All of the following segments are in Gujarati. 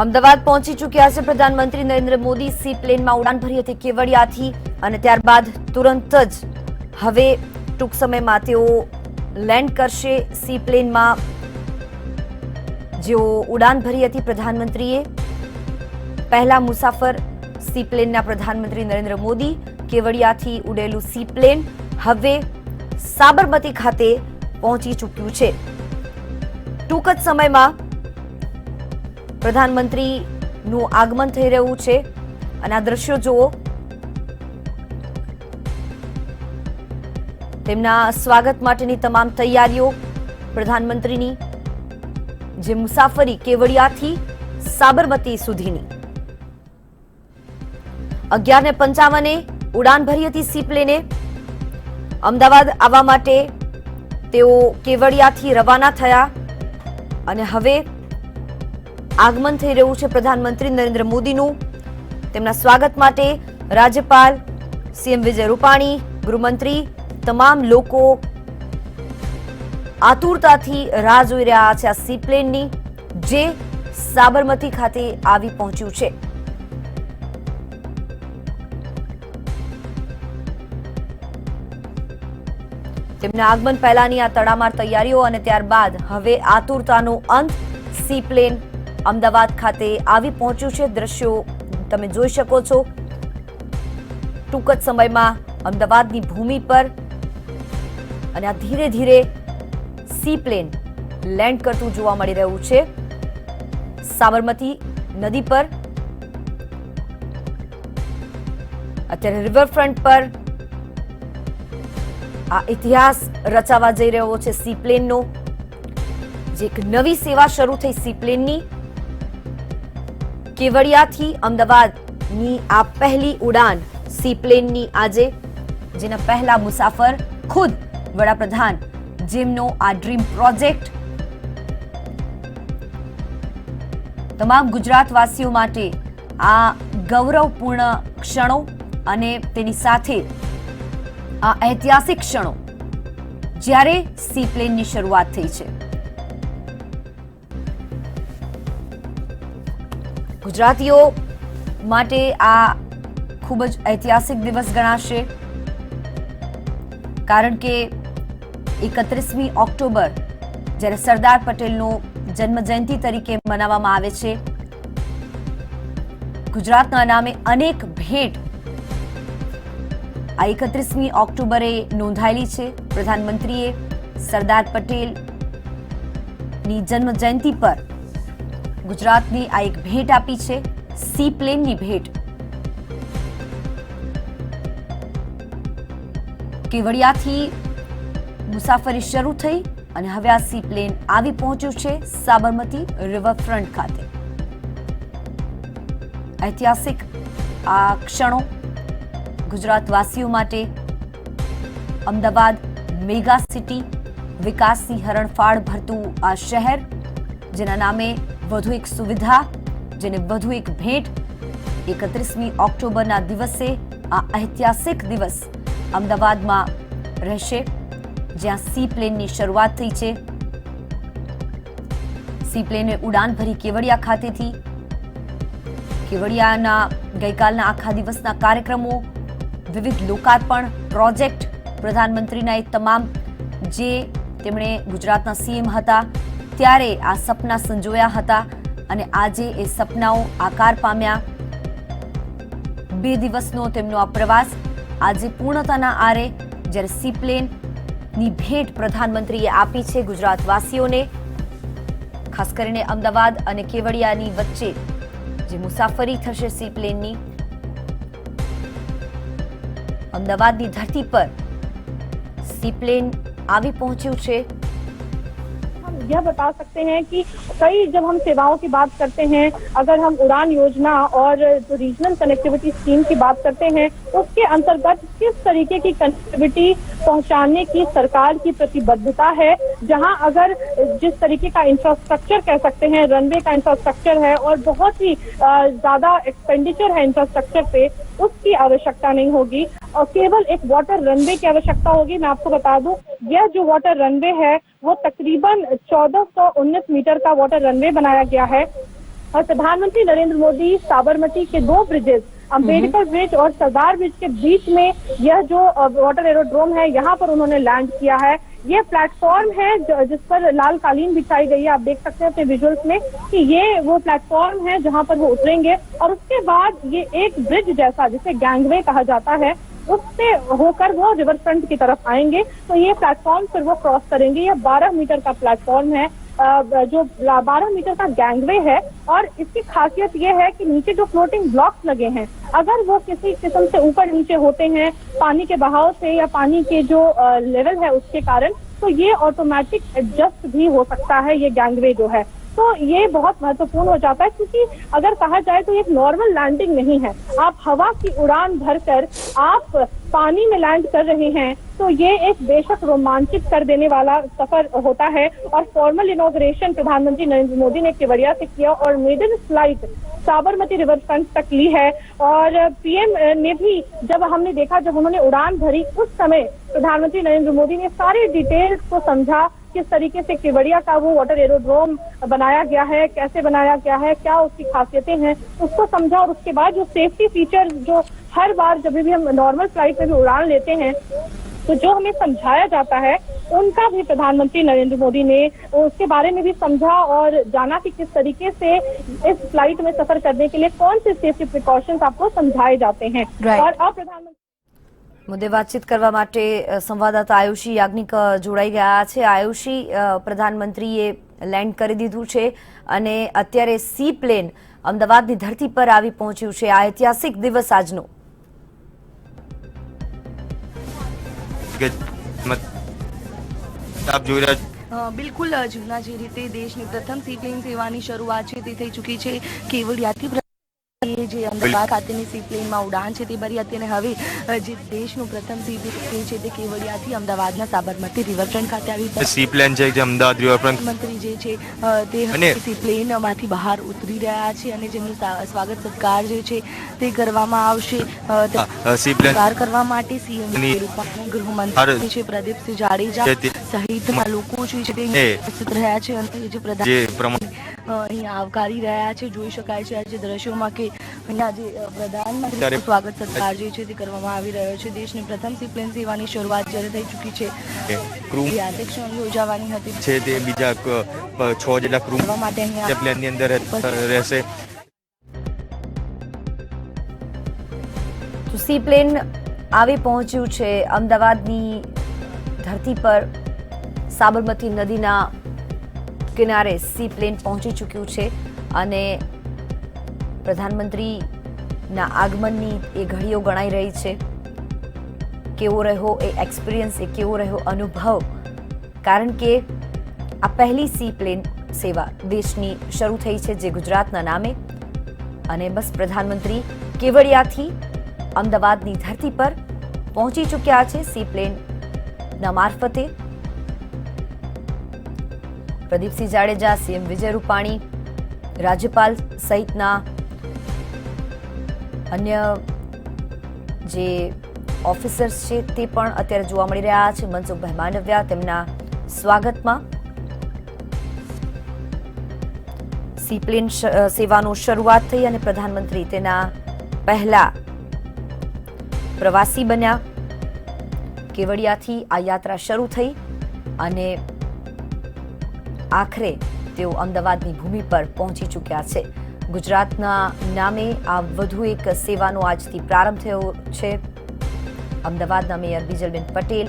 અમદાવાદ પહોંચી ચૂક્યા છે પ્રધાનમંત્રી નરેન્દ્ર મોદી। સી પ્લેનમાં ઉડાન ભરી હતી કેવડિયાથી અને ત્યારબાદ તુરંત જ હવે ટૂંક સમયમાં તેઓ લેન્ડ કરશે સી પ્લેનમાં। જેઓ ઉડાન ભરી હતી પ્રધાનમંત્રીએ, પહેલા મુસાફર સી પ્લેનના પ્રધાનમંત્રી નરેન્દ્ર મોદી। કેવડિયાથી ઉડેલું સી પ્લેન હવે સાબરમતી ખાતે પહોંચી ચૂક્યું છે। ટૂંક જ સમયમાં પ્રધાનમંત્રીનું આગમન થઈ રહ્યું છે અને આ દ્રશ્યો જુઓ, તેમના સ્વાગત માટેની તમામ તૈયારીઓ પ્રધાનમંત્રીની, જે મુસાફરી કેવડિયાથી સાબરમતી સુધીની 11:55 ઉડાન ભરી હતી સી પ્લેને। અમદાવાદ આવવા માટે તેઓ કેવડિયાથી રવાના થયા અને હવે આગમન થઈ રહ્યું છે પ્રધાનમંત્રી નરેન્દ્ર મોદીનું। તેમના સ્વાગત માટે રાજ્યપાલ સીએમ વિજય રૂપાણી, ગૃહમંત્રી, તમામ લોકો આતુરતાથી રાહ જોઈ રહ્યા છે આ સી પ્લેનની, જે સાબરમતી ખાતે આવી પહોંચ્યું છે। તેમના આગમન પહેલાની આ તડામાર તૈયારીઓ અને ત્યારબાદ હવે આતુરતાનો અંત, સી પ્લેન અમદાવાદ ખાતે આવી પહોંચ્યું છે। દ્રશ્યો તમે જોઈ શકો છો। ટૂંક જ સમયમાં અમદાવાદની ભૂમિ પર અને આ ધીરે ધીરે સી પ્લેન લેન્ડ કરતું જોવા મળી રહ્યું છે સાબરમતી નદી પર। અત્યારે રિવરફ્રન્ટ પર આ ઇતિહાસ રચાવા જઈ રહ્યો છે સી પ્લેનનો, જે એક નવી સેવા શરૂ થઈ સી પ્લેનની। કેવડિયાથી અમદાવાદની આ પહેલી ઉડાન સી પ્લેનની આજે, જેના પહેલા મુસાફર ખુદ વડાપ્રધાન, જેમનો આ ડ્રીમ પ્રોજેક્ટ તમામ ગુજરાતવાસીઓ માટે આ ગૌરવપૂર્ણ ક્ષણો અને તેની સાથે આ ઐતિહાસિક ક્ષણો જ્યારે સી પ્લેનની શરૂઆત થઈ છે। ગુજરાતીઓ માટે આ ખૂબ જ ઐતિહાસિક દિવસ ગણાશે, કારણ કે 31મી ઓક્ટોબર જ્યારે સરદાર પટેલનો જન્મજયંતિ તરીકે મનાવવામાં આવે છે, ગુજરાતના નામે અનેક ભેટ આ 31મી ઓક્ટોબરે નોંધાયેલી છે। પ્રધાનમંત્રીએ સરદાર પટેલની જન્મજયંતિ પર ગુજરાતની આ એક ભેટ આપી છે, સી પ્લેનની ભેટ। કેવડિયાથી મુસાફરી શરૂ થઈ અને હવે આ સી પ્લેન આવી પહોંચ્યું છે સાબરમતી રિવરફ્રન્ટ ખાતે। ઐતિહાસિક આ ક્ષણો ગુજરાતવાસીઓ માટે, અમદાવાદ મેગા સિટી, વિકાસની હરણફાળ ભરતું આ શહેર, જેના નામે વધુ એક સુવિધા, જેને વધુ એક ભેટ 31મી ઓક્ટોબરના દિવસે આ ઐતિહાસિક દિવસ અમદાવાદમાં રહેશે, જ્યાં સી પ્લેનની શરૂઆત થઈ છે। સી પ્લેને ઉડાન ભરી કેવડિયા ખાતેથી। કેવડિયાના ગઈકાલના આખા દિવસના કાર્યક્રમો, વિવિધ લોકાર્પણ પ્રોજેક્ટ, પ્રધાનમંત્રીના એ તમામ, જે તેમણે ગુજરાતના સીએમ હતા ત્યારે આ સપના સંજોયા હતા અને આજે એ સપનાઓ આકાર પામ્યા। 2 દિવસનો તેમનો આ પ્રવાસ આજે પૂર્ણતાના આરે, જ્યારે સી પ્લેનની ભેટ પ્રધાનમંત્રીએ આપી છે ગુજરાતવાસીઓને। ખાસ કરીને અમદાવાદ અને કેવડિયાની વચ્ચે જે મુસાફરી થશે સી પ્લેનની, અમદાવાદની ધરતી પર सी प्लेन આવી પહોંચ્યું છે। हम यह बता सकते हैं कि कई जब हम सेवाओं की बात करते हैं, अगर हम उड़ान योजना और जो रीजनल कनेक्टिविटी स्कीम की बात करते हैं, उसके अंतर्गत किस तरीके की कनेक्टिविटी पहुंचाने की सरकार की प्रतिबद्धता है। जहां अगर जिस तरीके का इंफ्रास्ट्रक्चर कह सकते हैं, रनवे का इंफ्रास्ट्रक्चर है और बहुत ही ज्यादा एक्सपेंडिचर है इंफ्रास्ट्रक्चर पे, उसकी आवश्यकता नहीं होगी और केवल एक वाटर रनवे की आवश्यकता होगी। मैं आपको बता दूं, यह जो वाटर रनवे है वो तकरीबन 1419 मीटर का वाटर रनवे बनाया गया है और प्रधानमंत्री नरेंद्र मोदी साबरमती के 2 ब्रिजेस अम्बेडकर ब्रिज और सरदार ब्रिज के बीच में यह जो वाटर एरोड्रोम है यहाँ पर उन्होंने लैंड किया है। ये प्लेटफॉर्म है जिस पर लाल कालीन बिछाई गई है। आप देख सकते हैं अपने विजुअल्स में कि ये वो प्लेटफॉर्म है जहाँ पर वो उतरेंगे और उसके बाद ये एक ब्रिज जैसा जिसे गैंगवे कहा जाता है उससे होकर वो रिवर फ्रंट की तरफ आएंगे। तो ये प्लेटफॉर्म फिर वो क्रॉस करेंगे। ये 12 मीटर का प्लेटफॉर्म है जो 12 मीटर का गैंगवे है और इसकी खासियत ये है कि नीचे जो फ्लोटिंग ब्लॉक्स लगे हैं अगर वो किसी किस्म से ऊपर नीचे होते हैं पानी के बहाव से या पानी के जो लेवल है उसके कारण तो ये ऑटोमेटिक एडजस्ट भी हो सकता है ये गैंगवे जो है। तो ये बहुत महत्वपूर्ण हो जाता है क्योंकि अगर कहा जाए तो ये एक नॉर्मल लैंडिंग नहीं है। आप हवा की उड़ान भरकर आप पानी में लैंड कर रहे हैं तो ये एक बेशक रोमांचित कर देने वाला सफर होता है। और फॉर्मल इनॉग्रेशन प्रधानमंत्री नरेंद्र मोदी ने केवड़िया से किया और maiden flight Sabarmati river front तक ली है। और पीएम ने भी जब हमने देखा जब उन्होंने उड़ान भरी उस समय प्रधानमंत्री नरेंद्र मोदी ने सारे डिटेल्स को समझा किस तरीके से केवड़िया का वो वाटर एरोड्रोम बनाया गया है, कैसे बनाया गया है, क्या उसकी खासियतें हैं, उसको समझा। और उसके बाद जो सेफ्टी फीचर जो हर बार जब भी हम नॉर्मल फ्लाइट में भी उड़ान लेते हैं तो जो हमें समझाया जाता है उनका भी प्रधानमंत्री नरेंद्र मोदी ने उसके बारे में भी समझा और जाना कि किस तरीके से इस फ्लाइट में सफर करने के लिए कौन से सेफ्टी प्रिकॉशंस आपको समझाए जाते हैं। और अब प्रधानमंत्री મુદ્દે વાતચીત કરવા માટે સંવાદદાતા આયુષી યાજ્ઞિક જોડાઈ ગયા છે। આયુષી, પ્રધાનમંત્રીએ લેન્ડ કરી દીધું છે અને અત્યારે સી પ્લેન અમદાવાદની ધરતી પર આવી પહોંચ્યું છે। આ ઐતિહાસિક દિવસ આજનો બિલકુલ જૂના જે રીતે દેશની પ્રથમ સી પ્લેન સેવાની શરૂઆત છે તે થઈ ચૂકી છે। કેવડિયાથી જે અમદાવાદ ખાતેની સી પ્લેનમાં ઉડાન છે તે ભરી હતી અને હવે જે દેશનું પ્રથમ સી પ્લેન છે તે કેવડિયાથી અમદાવાદના સાબરમતી રિવરફ્રન્ટ ખાતે આવી સી પ્લેન છે જે અમદાવાદ રિવરફ્રન્ટ મંત્રી જે છે તે સી પ્લેનમાંથી બહાર ઉતરી રહ્યા છે અને જેમનું સ્વાગત સત્કાર જે છે તે કરવામાં આવશે। સી પ્લેન કરવા માટે સીએમ ગૃહમંત્રી છે પ્રદીપસિંહ જાડેજા સહિતના લોકો છે તે ઉપસ્થિત રહ્યા છે અને જે પ્રધાન અહીંયા આવકારી રહ્યા છે। જોઈ શકાય છે આજે દ્રશ્યોમાં કે અહીંયા જે પ્રધાનમંત્રીનું સ્વાગત સત્કાર જે છે તે કરવામાં આવી રહ્યો છે। દેશની પ્રથમ સી પ્લેન સેવાની શરૂઆત જ્યારે થઈ ચૂકી છે અધ્યક્ષ યોજાવાની હતી છે તે બીજા 6 જેટલા ક્રૂ માટે અહીંયા પ્લેનની અંદર રહેશે। તો સી પ્લેન આવી પહોંચ્યું છે અમદાવાદની ધરતી પર। સાબરમતી નદીના કિનારે સી પ્લેન પહોંચી ચૂક્યું છે અને પ્રધાનમંત્રીના આગમનની એ ઘડીઓ ગણાઈ રહી છે। કેવો રહ્યો એ એક્સપિરિયન્સ, એ કેવો રહ્યો અનુભવ, કારણ કે આ પહેલી સી પ્લેન સેવા દેશની શરૂ થઈ છે જે ગુજરાતના નામે અને બસ પ્રધાનમંત્રી કેવડિયાથી અમદાવાદની ધરતી પર પહોંચી ચૂક્યા છે સી પ્લેનના મારફતે। પ્રદીપસિંહ જાડેજા, સીએમ વિજય રૂપાણી, રાજ્યપાલ સહિતના અન્ય જે ઓફિસર્સ છે તે પણ અત્યારે જોવા મળી રહ્યા છે। મનસુખભાઈ માંડવિયા તેમના સ્વાગતમાં સી પ્લેન સેવાનો શરૂઆત થઈ અને પ્રધાનમંત્રી તેના પહેલા પ્રવાસી બન્યા। કેવડિયાથી આ યાત્રા શરૂ થઈ અને આખરે તેઓ અમદાવાદની ભૂમિ પર પહોંચી ચૂક્યા છે। ગુજરાતના નામે આ વધુ એક સેવાનો આજથી પ્રારંભ થયો છે। અમદાવાદના મેયર બીજલબેન પટેલ,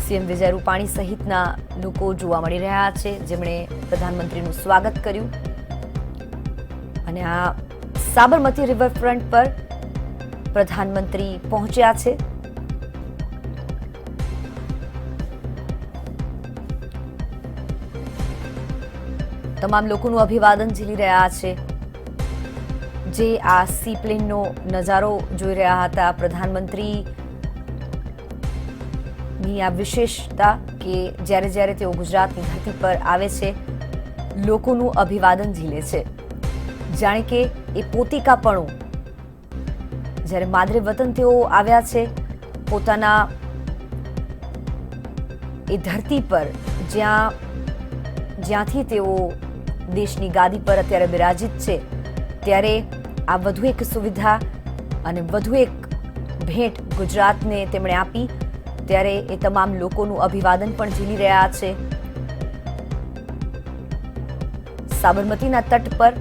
સીએમ વિજય રૂપાણી સહિતના લોકો જોવા મળી રહ્યા છે જેમણે પ્રધાનમંત્રીનું સ્વાગત કર્યું અને આ સાબરમતી રિવરફ્રન્ટ પર પ્રધાનમંત્રી પહોંચ્યા છે। તમામ લોકોનું અભિવાદન ઝીલી રહ્યા છે જે આ સી પ્લેનનો નજારો જોઈ રહ્યા હતા। પ્રધાનમંત્રીની આ વિશેષતા કે જ્યારે જ્યારે તેઓ ગુજરાતની ધરતી પર આવે છે લોકોનું અભિવાદન ઝીલે છે, જાણે કે એ પોતિકાપણું જ્યારે માદરે વતન તેઓ આવ્યા છે પોતાના એ ધરતી પર જ્યાં જ્યાંથી તેઓ દેશની ગાદી પર અત્યારે બિરાજિત છે, ત્યારે આ વધુ એક સુવિધા અને વધુ એક ભેટ ગુજરાતને તેમણે આપી, ત્યારે એ તમામ લોકોનું અભિવાદન પણ ઝીલી રહ્યા છે. સાબરમતીના તટ પર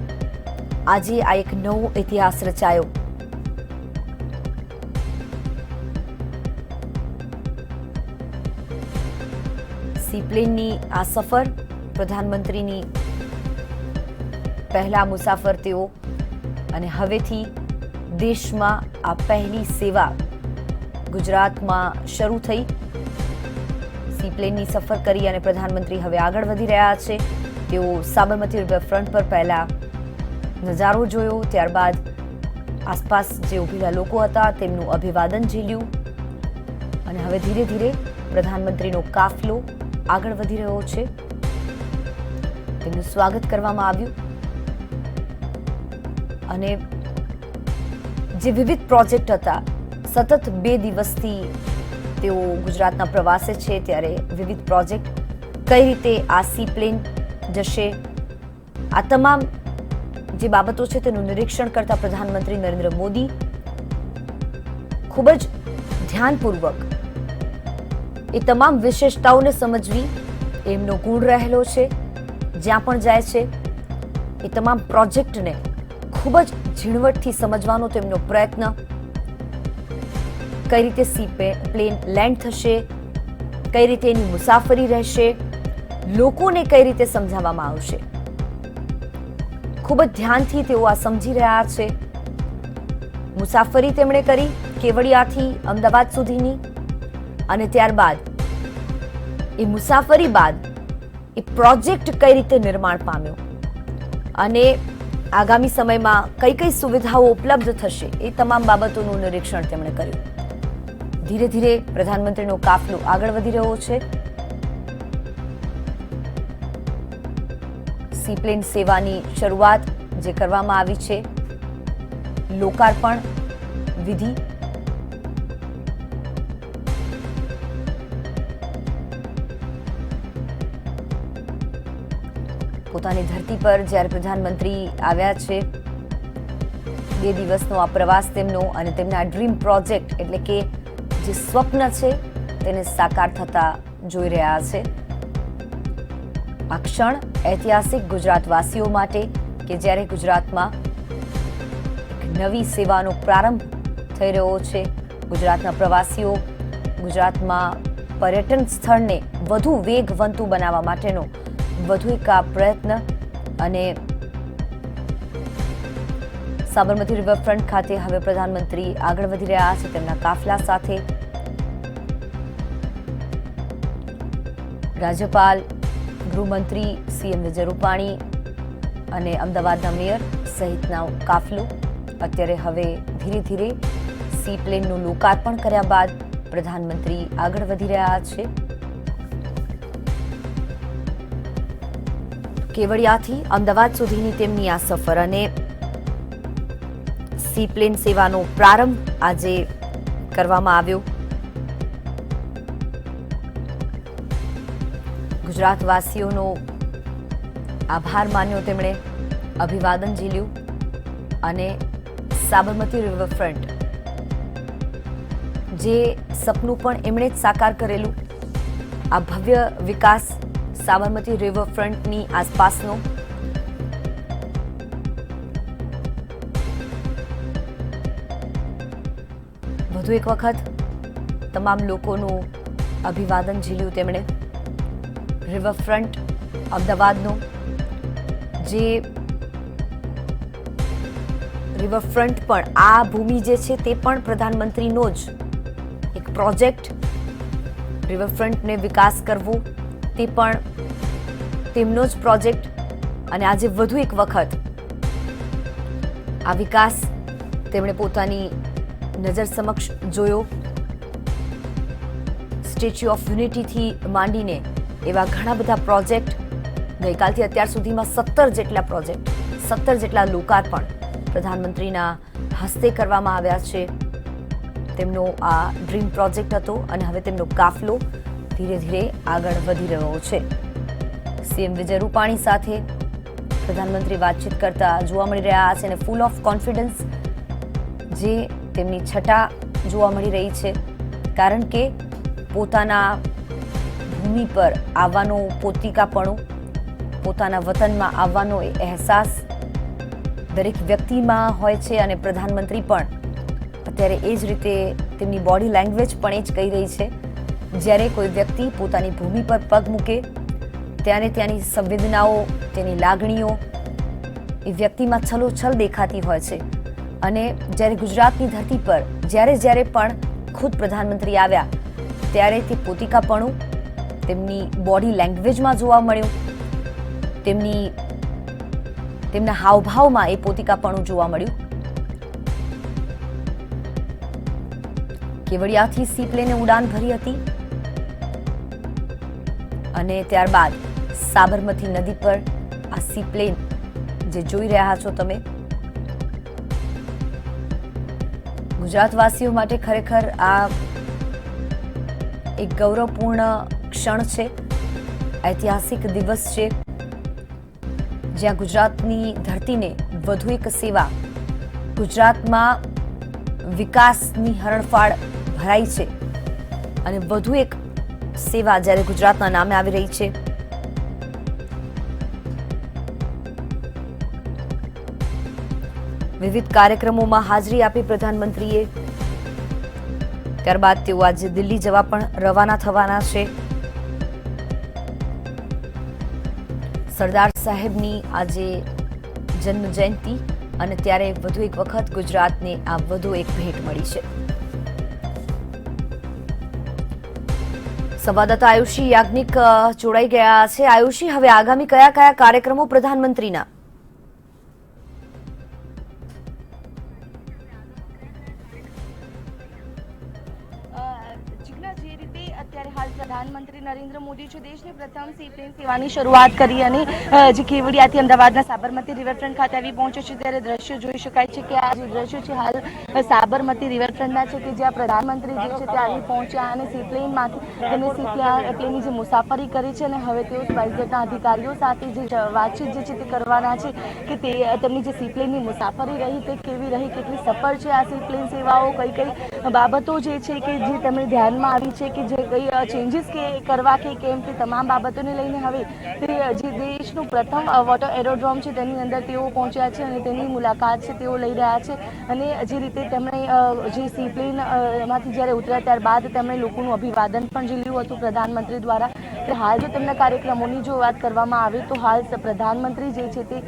આજે આ એક નવો ઇતિહાસ રચાયો. સીપ્લેનની આ સફર, પ્રધાનમંત્રીની પહેલા મુસાફર તેઓ, અને હવેથી દેશમાં આ પહેલી સેવા ગુજરાતમાં શરૂ થઈ. સીપ્લેનની સફર કરી અને પ્રધાનમંત્રી હવે આગળ વધી રહ્યા છે. તેઓ સાબરમતી રિવરફ્રન્ટ પર પહેલા નજારો જોયો, ત્યારબાદ આસપાસ જે ઉભેલા લોકો હતા તેમનું અભિવાદન ઝીલ્યું, અને હવે ધીરે ધીરે પ્રધાનમંત્રીનો કાફલો આગળ વધી રહ્યો છે. તેમનું સ્વાગત કરવામાં આવ્યું, અને જે વિવિધ પ્રોજેક્ટ હતા, સતત 2 દિવસથી તેઓ ગુજરાતના પ્રવાસે છે, ત્યારે વિવિધ પ્રોજેક્ટ કઈ રીતે આ સીપ્લેન જશે, આ તમામ જે બાબતો છે તેનું નિરીક્ષણ કરતા પ્રધાનમંત્રી નરેન્દ્ર મોદી ખૂબ જ ધ્યાનપૂર્વક એ તમામ વિશેષતાઓને સમજવી એમનો ગુણ રહેલો છે. જ્યાં પણ જાય છે એ તમામ પ્રોજેક્ટને ખૂબ જ ઝીણવટથી સમજવાનો તેમનો પ્રયત્ન, કઈ રીતે પ્લેન લેન્ડ થશે, કઈ રીતે એની મુસાફરી રહેશે, લોકોને કઈ રીતે સમજાવવામાં આવશે, ખૂબ જ ધ્યાનથી તેઓ આ સમજી રહ્યા છે. મુસાફરી તેમણે કરી કેવડિયાથી અમદાવાદ સુધીની, અને ત્યારબાદ એ મુસાફરી બાદ એ પ્રોજેક્ટ કઈ રીતે નિર્માણ પામ્યો, અને આગામી સમયમાં કઈ કઈ સુવિધાઓ ઉપલબ્ધ થશે, એ તમામ બાબતોનું નિરીક્ષણ તેમણે કર્યું. ધીરે ધીરે પ્રધાનમંત્રીનો કાફલો આગળ વધી રહ્યો છે. સીપ્લેન સેવાની શરૂઆત જે કરવામાં આવી છે, લોકાર્પણ વિધિ, પોતાની ધરતી પર જ્યારે પ્રધાનમંત્રી આવ્યા છે, 2 દિવસનો આ પ્રવાસ તેમનો, અને તેમના ડ્રીમ પ્રોજેક્ટ એટલે કે જે સ્વપ્ન છે તેને સાકાર થતા જોઈ રહ્યા છે. આ ક્ષણ ઐતિહાસિક ગુજરાતવાસીઓ માટે કે જ્યારે ગુજરાતમાં એક નવી સેવાનો પ્રારંભ થઈ રહ્યો છે. ગુજરાતના પ્રવાસીઓ ગુજરાતમાં પર્યટન સ્થળને વધુ વેગવંતુ બનાવવા માટેનો વધુ એક આ પ્રયત્ન, અને સાબરમતી રિવરફ્રન્ટ ખાતે હવે પ્રધાનમંત્રી આગળ વધી રહ્યા છે તેમના કાફલા સાથે. રાજ્યપાલ, ગૃહમંત્રી સીએમ વિજય રૂપાણી અને અમદાવાદના મેયર સહિતનો કાફલો અત્યારે હવે ધીરે ધીરે સીપ્લેનનું લોકાર્પણ કર્યા બાદ પ્રધાનમંત્રી આગળ વધી રહ્યા છે. કેવડિયાથી અમદાવાદ સુધીની તેમની આ સફર અને સીપ્લેન સેવાનો પ્રારંભ આજે કરવામાં આવ્યો. ગુજરાતવાસીઓનો આભાર માન્યો તેમણે, અભિવાદન ઝીલ્યું, અને સાબરમતી રિવરફ્રન્ટ જે સપનું પણ એમણે જ સાકાર કરેલું, આ ભવ્ય વિકાસ સાબરમતી રિવરફ્રન્ટની આસપાસનો, વધુ એક વખત તમામ લોકોનું અભિવાદન ઝીલ્યું તેમણે. રિવરફ્રન્ટ અમદાવાદનો જે રિવરફ્રન્ટ પણ આ ભૂમિ જે છે તે પણ પ્રધાનમંત્રીનો જ એક પ્રોજેક્ટ, રિવરફ્રન્ટને વિકાસ કરવો તે પણ તેમનો જ પ્રોજેક્ટ, અને આજે વધુ એક વખત આ વિકાસ તેમણે પોતાની નજર સમક્ષ જોયો. સ્ટેચ્યુ ઓફ યુનિટીથી માંડીને એવા ઘણા બધા પ્રોજેક્ટ, ગઈકાલથી અત્યાર સુધીમાં 17 જેટલા પ્રોજેક્ટ, 17 જેટલા લોકાર્પણ પ્રધાનમંત્રીના હસ્તે કરવામાં આવ્યા છે. તેમનો આ ડ્રીમ પ્રોજેક્ટ હતો, અને હવે તેમનો કાફલો ધીરે ધીરે આગળ વધી રહ્યો છે. સીએમ વિજય રૂપાણી સાથે પ્રધાનમંત્રી વાતચીત કરતા જોવા મળી રહ્યા છે અને ફૂલ ઓફ કોન્ફિડન્સ જે તેમની છટા જોવા મળી રહી છે, કારણ કે પોતાના ભૂમિ પર આવવાનો પોતિકાપણું, પોતાના વતનમાં આવવાનો એ અહેસાસ દરેક વ્યક્તિમાં હોય છે અને પ્રધાનમંત્રી પણ અત્યારે એ જ રીતે તેમની બોડી લેંગ્વેજ પણ એ જ કહી રહી છે. જ્યારે કોઈ વ્યક્તિ પોતાની ભૂમિ પર પગ મૂકે ત્યારે ત્યાંની સંવેદનાઓ, તેની લાગણીઓ એ વ્યક્તિમાં છલોછલ દેખાતી હોય છે. અને જ્યારે ગુજરાતની ધરતી પર જ્યારે પણ ખુદ પ્રધાનમંત્રી આવ્યા ત્યારે તે પોતિકાપણું તેમની બોડી લેંગ્વેજમાં જોવા મળ્યું, તેમના હાવભાવમાં એ પોતિકાપણું જોવા મળ્યું. કેવડિયાથી સી પ્લેને ઉડાન ભરી હતી અને ત્યારબાદ સાબરમતી નદી પર આ સી પ્લેન જે જોઈ રહ્યા છો તમે, ગુજરાતવાસીઓ માટે ખરેખર આ એક ગૌરવપૂર્ણ ક્ષણ છે, ઐતિહાસિક દિવસ છે, જ્યાં ગુજરાતની ધરતીને વધુ એક સેવા, ગુજરાતમાં વિકાસની હરણફાળ ભરાઈ છે અને વધુ એક સેવા જ્યારે ગુજરાતના નામે આવી રહી છે. વિવિધ કાર્યક્રમોમાં હાજરી આપી પ્રધાનમંત્રીએ. ત્યારબાદ તેઓ આજે દિલ્હી જવા પણ રવાના થવાના છે. સરદાર સાહેબની આજે જન્મ જયંતિ અને ત્યારે વધુ એક વખત ગુજરાતને આ વધુ એક ભેટ મળી છે. સંવાદદાતા આયુષી યાજ્ઞિક જોડાઈ ગયા છે. આયુષી, હવે આગામી કયા કયા કાર્યક્રમો પ્રધાનમંત્રીના? પ્રધાનમંત્રી નરેન્દ્ર મોદી છે દેશની પ્રથમ સી પ્લેન સેવાની શરૂઆત કરી અને જે કેવડિયાથી અમદાવાદના સાબરમતી રિવરફ્રન્ટ ખાતે આવી પહોંચે છે ત્યારે દ્રશ્યો જોઈ શકાય છે કે આ જે દ્રશ્યો છે હાલ સાબરમતી રિવરફ્રન્ટના છે કે જ્યાં પ્રધાનમંત્રી જે છે તે આવી પહોંચ્યા અને સી પ્લેનમાંથી તેને સી પ્લેનની જે મુસાફરી કરી છે અને હવે તેઓ સ્પાઇસજેટના અધિકારીઓ સાથે જે વાતચીત જે છે તે કરવાના છે કે તે તેમની જે સી પ્લેનની મુસાફરી રહી તે કેવી રહી, કેટલી સફળ છે આ સી પ્લેન સેવાઓ, કઈ કઈ બાબતો જે છે કે જે તેમણે ધ્યાનમાં આવી છે કે જે કઈ ચેન્જીસ કે કરવા કે કેમ તે તમામ બાબતોને લઈને હવે તે જે દેશનું પ્રથમ વોટર એરોડ્રોમ છે તેની અંદર તેઓ પહોંચ્યા છે અને તેની મુલાકાત છે તેઓ લઈ રહ્યા છે. અને જે રીતે તેમણે જે સી પ્લેન માંથી જ્યારે ઉતર્યા ત્યારબાદ તેમણે લોકોનું અભિવાદન પણ ઝીલ્યું હતું પ્રધાનમંત્રી દ્વારા. હાલ જો તેમના કાર્યક્રમોની જો વાત કરવામાં આવે તો હાલ પ્રધાનમંત્રી જે છે તે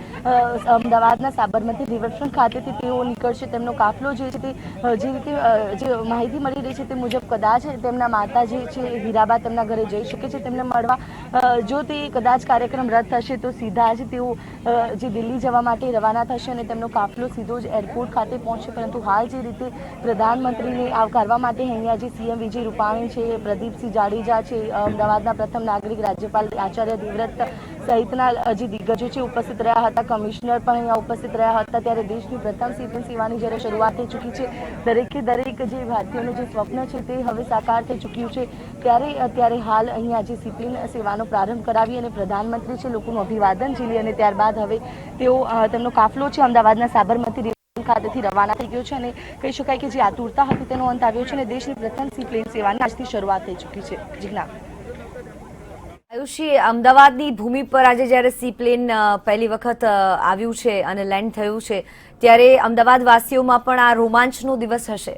અમદાવાદના સાબરમતી રિવરફ્રન્ટ ખાતેથી તેઓ નીકળશે. તેમનો કાફલો જે છે તે જે રીતે જે માહિતી મળી રહી છે તે મુજબ કદાચ તેમના માતા જે છે હીરાબા તેમના ઘરે જઈ શકે છે તેમને મળવા. જો તે કદાચ કાર્યક્રમ રદ થશે તો સીધા જ તેઓ જે દિલ્હી જવા માટે રવાના થશે અને તેમનો કાફલો સીધો જ એરપોર્ટ ખાતે પહોંચશે. પરંતુ હાલ જે રીતે પ્રધાનમંત્રીને આવકારવા માટે અહીંયા જે સીએમ વિજય રૂપાણી છે, પ્રદીપસિંહ જાડેજા છે, અમદાવાદના પ્રથમ નાગરિક રાજ્યપાલ આચાર્ય દેવવ્રત સહિતના જે દિગ્ગજો છે ઉપસ્થિત રહ્યા હતા, કમિશનર પણ અહીંયા ઉપસ્થિત રહ્યા હતા. ત્યારે દેશની પ્રથમ સી પ્લેન સેવાની જ્યારે શરૂઆત થઈ ચૂકી છે, દરેકે દરેક જે ભારતીયોનું જે સ્વપ્ન છે તે હવે સાકાર થઈ ચૂક્યું છે. ત્યારે અત્યારે હાલ અહીંયા જે સી પ્લેન સેવાનો પ્રારંભ કરાવી અને પ્રધાનમંત્રી છે લોકોનું અભિવાદન ઝીલી અને ત્યારબાદ હવે તેઓ તેમનો કાફલો છે અમદાવાદના સાબરમતી ખાતેથી રવાના થઈ ગયો છે અને કહી શકાય કે જે આતુરતા હતી તેનો અંત આવ્યો છે અને દેશની પ્રથમ સી પ્લેન સેવાની આજથી શરૂઆત થઈ ચૂકી છે. જીજ્ઞા આયુષી, અમદાવાદની ભૂમિ પર આજે જ્યારે સી પ્લેન પહેલી વખત આવ્યું છે અને લેન્ડ થયું છે ત્યારે અમદાવાદ વાસીઓમાં પણ આ રોમાંચનો દિવસ હશે.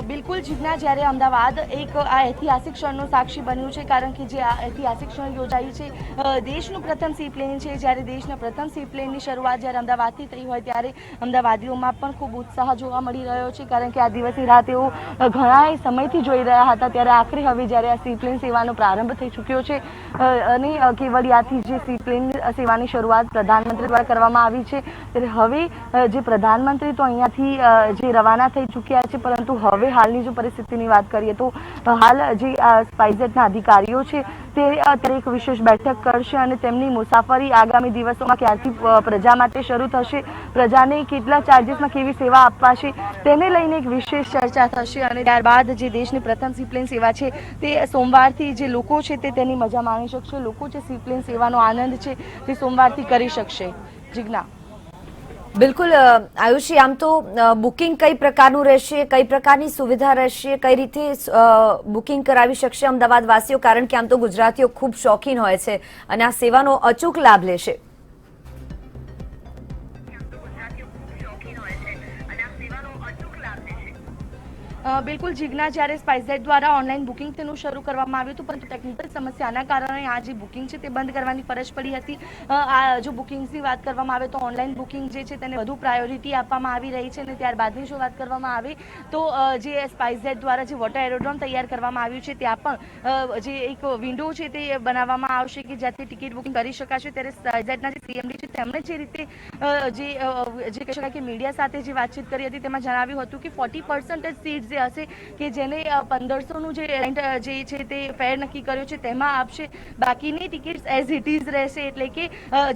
બિલકુલ જીજ્ઞા, જ્યારે અમદાવાદ એક આ ઐતિહાસિક ક્ષણનો સાક્ષી બન્યું છે કારણ કે જે આ ઐતિહાસિક ક્ષણ યોજાઈ છે દેશનું પ્રથમ સી પ્લેન છે. જ્યારે દેશના પ્રથમ સી પ્લેનની શરૂઆત જ્યારે અમદાવાદથી થઈ હોય ત્યારે અમદાવાદીઓમાં પણ ખૂબ ઉત્સાહ જોવા મળી રહ્યો છે કારણ કે આ દિવસની રાહ તેઓ ઘણા સમયથી જોઈ રહ્યા હતા. ત્યારે આખરે હવે જ્યારે આ સી પ્લેન સેવાનો પ્રારંભ થઈ ચૂક્યો છે અને કેવડિયાથી જે સી પ્લેન સેવાની શરૂઆત પ્રધાનમંત્રી દ્વારા કરવામાં આવી છે ત્યારે હવે જે પ્રધાનમંત્રી તો અહીંયાથી જે રવાના થઈ ચૂક્યા છે પરંતુ હવે હાલની જો પરિસ્થિતિની વાત કરીએ તો હાલ જે સ્પાઇસજેટના અધિકારીઓ છે તે અત્યારે એક વિશેષ બેઠક કરશે અને તેમની મુસાફરી આગામી દિવસોમાં ક્યારથી પ્રજા માટે શરૂ થશે, પ્રજાને કેટલા ચાર્જીસમાં કેવી સેવા અપાશે તેને લઈને એક વિશેષ ચર્ચા થશે અને ત્યારબાદ જે દેશની પ્રથમ સીપ્લેન સેવા છે તે સોમવારથી જે લોકો છે તે તેની મજા માણી શકશે, લોકો જે સીપ્લેન સેવાનો આનંદ છે તે સોમવારથી કરી શકશે। જીજ્ઞા। બિલકુલ આયુષી, આમ તો બુકિંગ કઈ પ્રકારનું રહેશે, કઈ પ્રકારની સુવિધા રહેશે, કઈ રીતે બુકિંગ કરાવી શકશે અમદાવાદ વાસીઓ, કારણ કે આમ તો ગુજરાતીઓ ખૂબ શોખીન હોય છે અને આ સેવાનો અચૂક લાભ લેશે? બિલકુલ જીજ્ઞા, જ્યારે સ્પાઇસજેટ દ્વારા ઓનલાઈન બુકિંગ તેનું શરૂ કરવામાં આવ્યું હતું, પરંતુ ટેકનિકલ સમસ્યાના કારણે આ જે બુકિંગ છે તે બંધ કરવાની ફરજ પડી હતી। આ જો બુકિંગ્સની વાત કરવામાં આવે તો ઓનલાઈન બુકિંગ જે છે તેને વધુ પ્રાયોરિટી આપવામાં આવી રહી છે અને ત્યારબાદની જો વાત કરવામાં આવે તો જે સ્પાઇસજેટ દ્વારા જે વોટર એરોડ્રોમ તૈયાર કરવામાં આવ્યું છે ત્યાં પણ જે એક વિન્ડો છે તે બનાવવામાં આવશે કે જ્યાંથી ટિકિટ બુકિંગ કરી શકાશે। ત્યારે સ્પાઇસજેટના જે સીએમડી છે તેમણે જે રીતે જે કહી શકાય કે મીડિયા સાથે જે વાતચીત કરી હતી તેમાં જણાવ્યું હતું કે 40% સીટ જે હશે કે જેને 1500નું જે રેન્ટ જે છે તે ફેર નક્કી કર્યો છે તેમાં આપશે, બાકીની ટિકિટ્સ એઝ ઇટ ઇઝ રહેશે। એટલે કે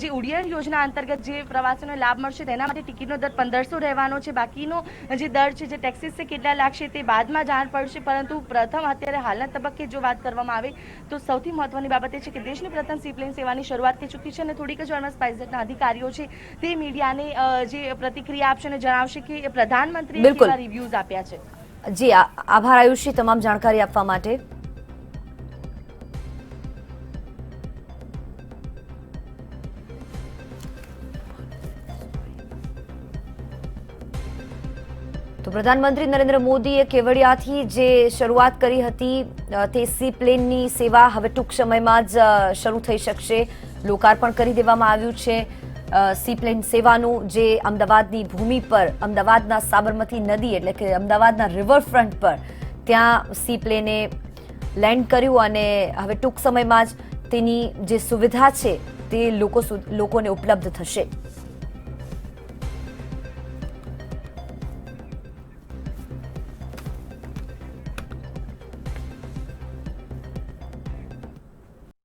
જે ઉડ્ડયન યોજના અંતર્ગત જે પ્રવાસીઓને લાભ મળશે તેના માટે ટિકિટનો દર 1500 રહેવાનો છે, બાકીનો જે દર છે જે ટેક્સીસ છે કેટલા લાગશે તે બાદમાં જાણ પડશે। પરંતુ પ્રથમ અત્યારે હાલના તબક્કે જો વાત કરવામાં આવે તો સૌથી મહત્વની બાબત એ છે કે દેશની પ્રથમ સીપ્લેન સેવાની શરૂઆત થઈ ચૂકી છે અને થોડીક જ વારમાં સ્પાઇસજેટના અધિકારીઓ છે તે મીડિયાને જે પ્રતિક્રિયા આપશે અને જણાવશે કે પ્રધાનમંત્રીએ કેવા રિવ્યુઝ આપ્યા છે। જી આભાર આયુષી તમામ જાણકારી આપવા માટે। તો પ્રધાનમંત્રી નરેન્દ્ર મોદીએ કેવડિયાથી જે શરૂઆત કરી હતી તે સી પ્લેનની સેવા હવે ટૂંક સમયમાં જ શરૂ થઈ શકશે, લોકાર્પણ કરી દેવામાં આવ્યું છે સી પ્લેન સેવાનું, જે અમદાવાદની ભૂમિ પર અમદાવાદના સાબરમતી નદી એટલે કે અમદાવાદના રિવરફ્રન્ટ પર ત્યાં સી પ્લેને લેન્ડ કર્યું અને હવે ટૂંક સમયમાં જ તેની જે સુવિધા છે તે લોકોને ઉપલબ્ધ થશે।